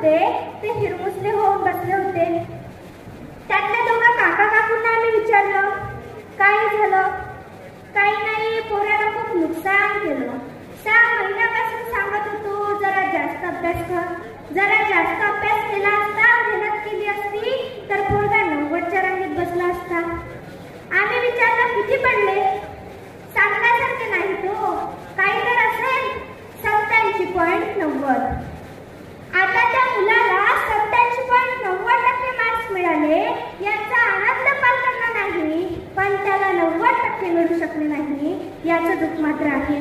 होते ते हिरमुसले होऊन बसले होते. त्यातल्या दोघा काका काकूंना आम्ही विचारलं, काय झालं? काही नाही, पोराला खूप नुकसान केलं. 6 महिन्यापासून सांगत होतो जरा जास्त अभ्यास कर. जरा जास्त अभ्यास केला असता, मेहनत केली असती तर पोरगा 90च्या रांगेत बसला असता. आम्ही विचारलं, किती पडले? सांगण्यासारखे नाही तो, काही तर असेल 87.90. आता त्या मुलाला 87.90% मार्क्स मिळाले याचा आनंद पालकांना नाही, पण त्याला 90% मिळू शकले नाही याचं दुःख मात्र आहे.